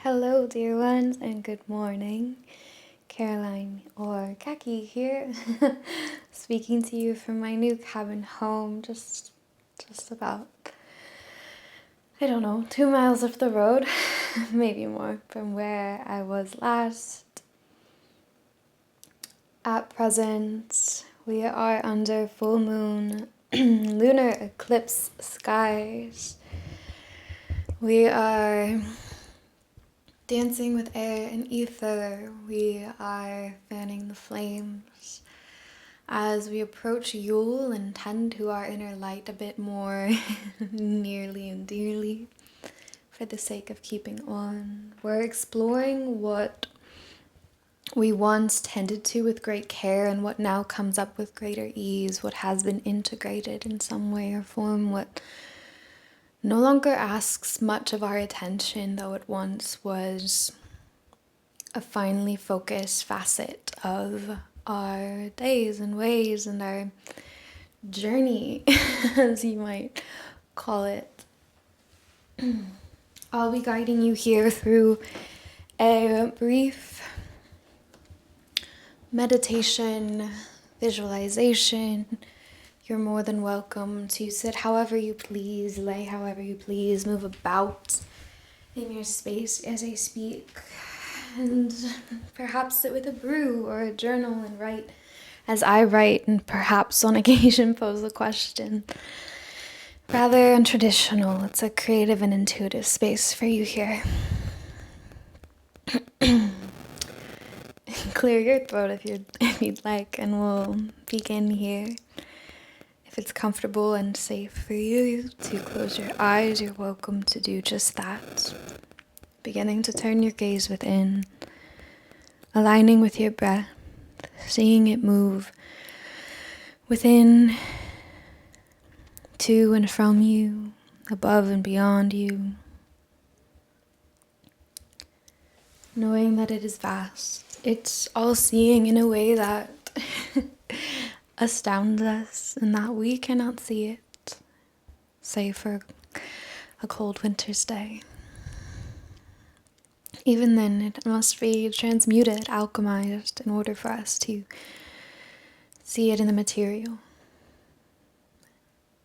Hello, dear ones, and good morning. Caroline or Kaki here, speaking to you from my new cabin home, just about, I don't know, 2 miles up the road, maybe more, from where I was last. At present, we are under full moon, lunar eclipse skies. We are dancing with air and ether. We are fanning the flames as we approach Yule and tend to our inner light a bit more nearly and dearly for the sake of keeping on. We're exploring what we once tended to with great care and what now comes up with greater ease, what has been integrated in some way or form, what no longer asks much of our attention, though it once was a finely focused facet of our days and ways and our journey, as you might call it. I'll be guiding you here through a brief meditation, visualization. You're more than welcome to sit however you please, lay however you please, move about in your space as I speak, and perhaps sit with a brew or a journal and write as I write, and perhaps on occasion pose a question. Rather untraditional. It's a creative and intuitive space for you here. Clear your throat if you'd like, and we'll begin here. If it's comfortable and safe for you to close your eyes, you're welcome to do just that. Beginning to turn your gaze within, aligning with your breath, seeing it move within, to and from you, above and beyond you. Knowing that it is vast. It's all-seeing in a way that astounds us and that we cannot see it, save for a cold winter's day. Even then, it must be transmuted, alchemized, in order for us to see it in the material.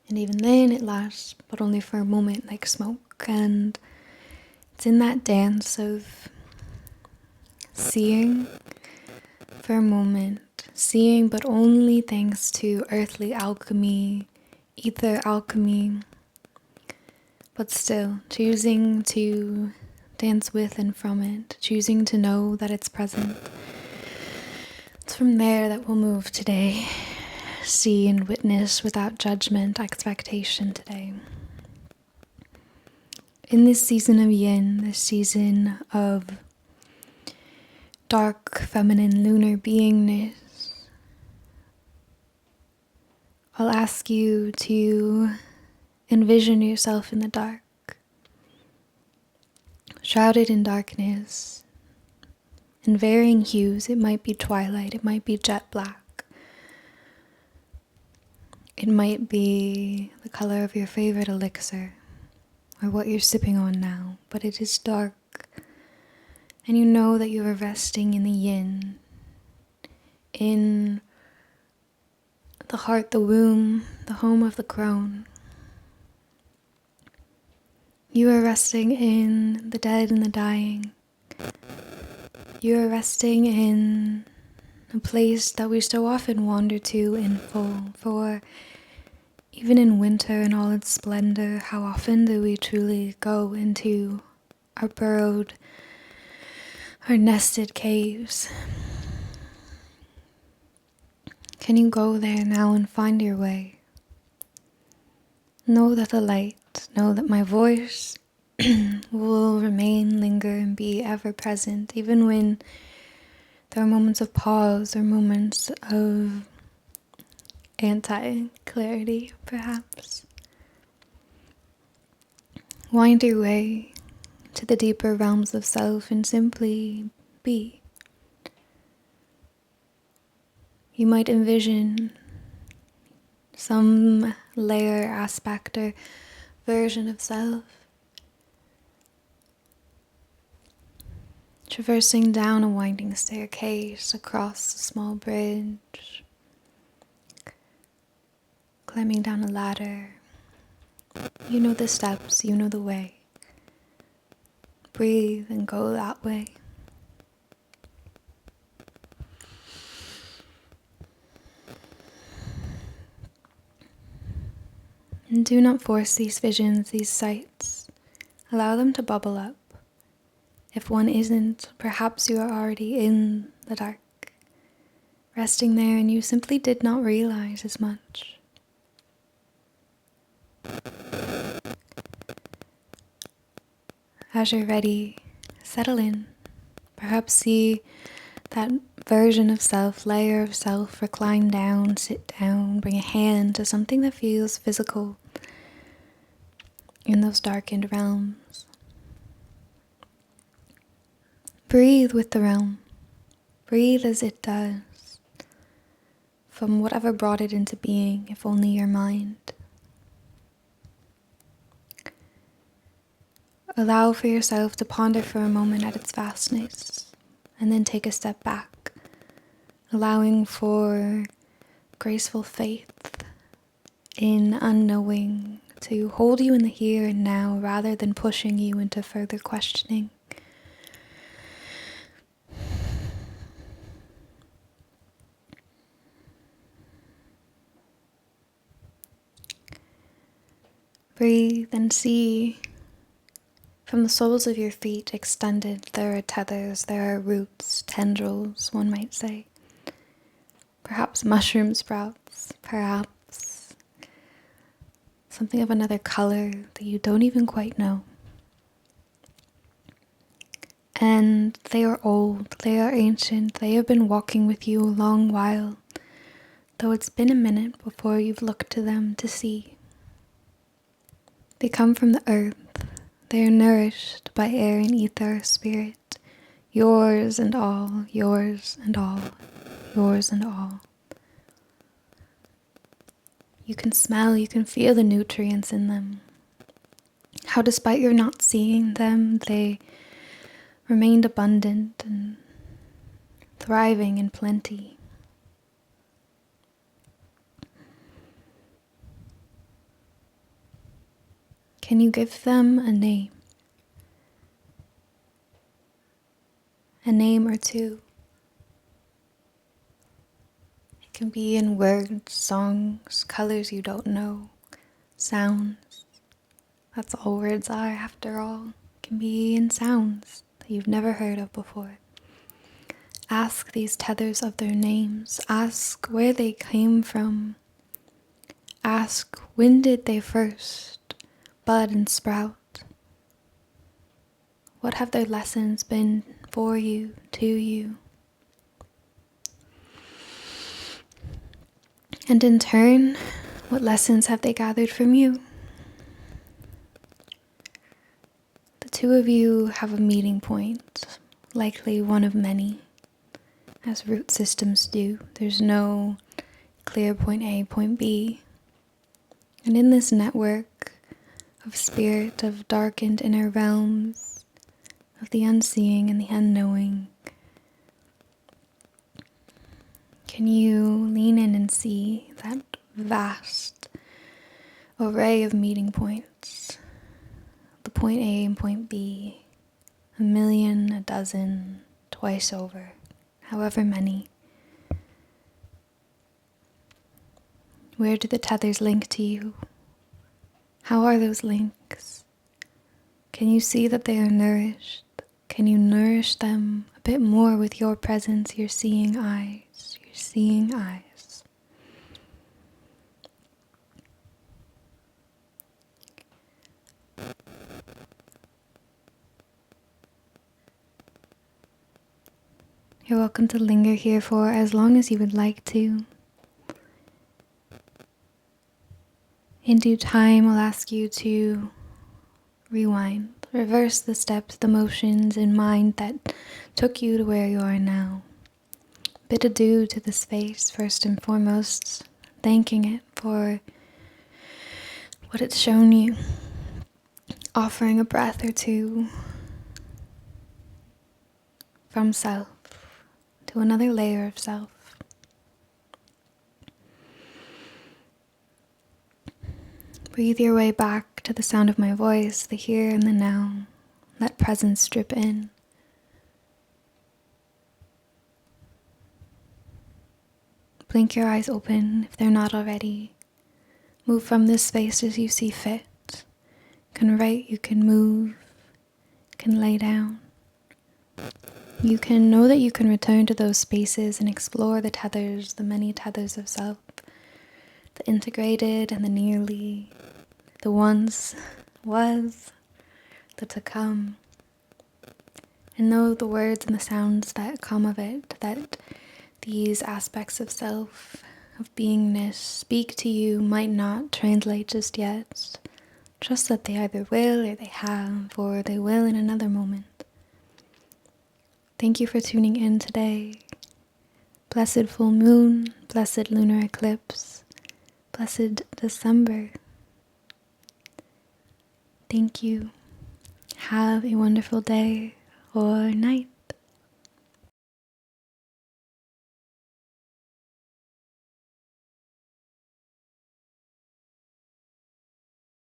And even then, it lasts, but only for a moment, like smoke. And it's in that dance of seeing for a moment, seeing but only thanks to earthly alchemy, ether alchemy, but still choosing to dance with and from it, choosing to know that it's present. It's from there that we'll move today, see and witness without judgment, expectation today. In this season of yin, this season of dark, feminine, lunar beingness, I'll ask you to envision yourself in the dark, shrouded in darkness, in varying hues. It might be twilight, it might be jet black, it might be the color of your favorite elixir, or what you're sipping on now, but it is dark, and you know that you are resting in the yin, in the heart, the womb, the home of the crone. You are resting in the dead and the dying. You are resting in a place that we so often wander to in full, for even in winter in all its splendor, how often do we truly go into our burrowed, our nested caves? Can you go there now and find your way? Know that the light, know that my voice will remain, linger, and be ever present, even when there are moments of pause or moments of anti-clarity, perhaps. Wind your way to the deeper realms of self and simply be. You might envision some layer, aspect, or version of self traversing down a winding staircase, across a small bridge, climbing down a ladder. You know the steps, you know the way. Breathe and go that way. And do not force these visions, these sights. Allow them to bubble up. If one isn't, perhaps you are already in the dark, resting there and you simply did not realize as much. As you're ready, settle in. Perhaps see that version of self, layer of self, recline down, sit down, bring a hand to something that feels physical in those darkened realms. Breathe with the realm. Breathe as it does, from whatever brought it into being, if only your mind. Allow for yourself to ponder for a moment at its vastness, and then take a step back, allowing for graceful faith in unknowing to hold you in the here and now rather than pushing you into further questioning. Breathe and see from the soles of your feet extended. There are tethers, there are roots, tendrils, one might say. Perhaps mushroom sprouts, perhaps something of another color that you don't even quite know. And they are old, they are ancient, they have been walking with you a long while, though it's been a minute before you've looked to them to see. They come from the earth. They are nourished by air and ether, spirit, yours and all, yours and all, yours and all. You can smell, you can feel the nutrients in them. How despite your not seeing them, they remained abundant and thriving in plenty. Can you give them a name? A name or two. It can be in words, songs, colors you don't know, sounds. That's all words are, after all. It can be in sounds that you've never heard of before. Ask these tethers of their names. Ask where they came from. Ask when did they first bud and sprout? What have their lessons been for you, to you? And in turn, what lessons have they gathered from you? The two of you have a meeting point, likely one of many, as root systems do. There's no clear point A, point B. And in this network of spirit, of darkened inner realms, of the unseeing and the unknowing, can you lean in and see that vast array of meeting points? The point A and point B, a million, a dozen, twice over, however many. Where do the tethers link to you? How are those links? Can you see that they are nourished? Can you nourish them a bit more with your presence, your seeing eyes, your seeing eyes? You're welcome to linger here for as long as you would like to. In due time, I'll ask you to rewind, reverse the steps, the motions in mind that took you to where you are now. Bid adieu to the space, first and foremost, thanking it for what it's shown you, offering a breath or two, from self to another layer of self. Breathe your way back to the sound of my voice, the here and the now. Let presence drip in. Blink your eyes open if they're not already. Move from this space as you see fit. You can write, you can move, you can lay down. You can know that you can return to those spaces and explore the tethers, the many tethers of self, the integrated and the nearly, the once, was, the to come. And know the words and the sounds that come of it, that these aspects of self, of beingness, speak to you, might not translate just yet. Trust that they either will or they have, or they will in another moment. Thank you for tuning in today. Blessed full moon, blessed lunar eclipse, blessed December. Thank you. Have a wonderful day or night.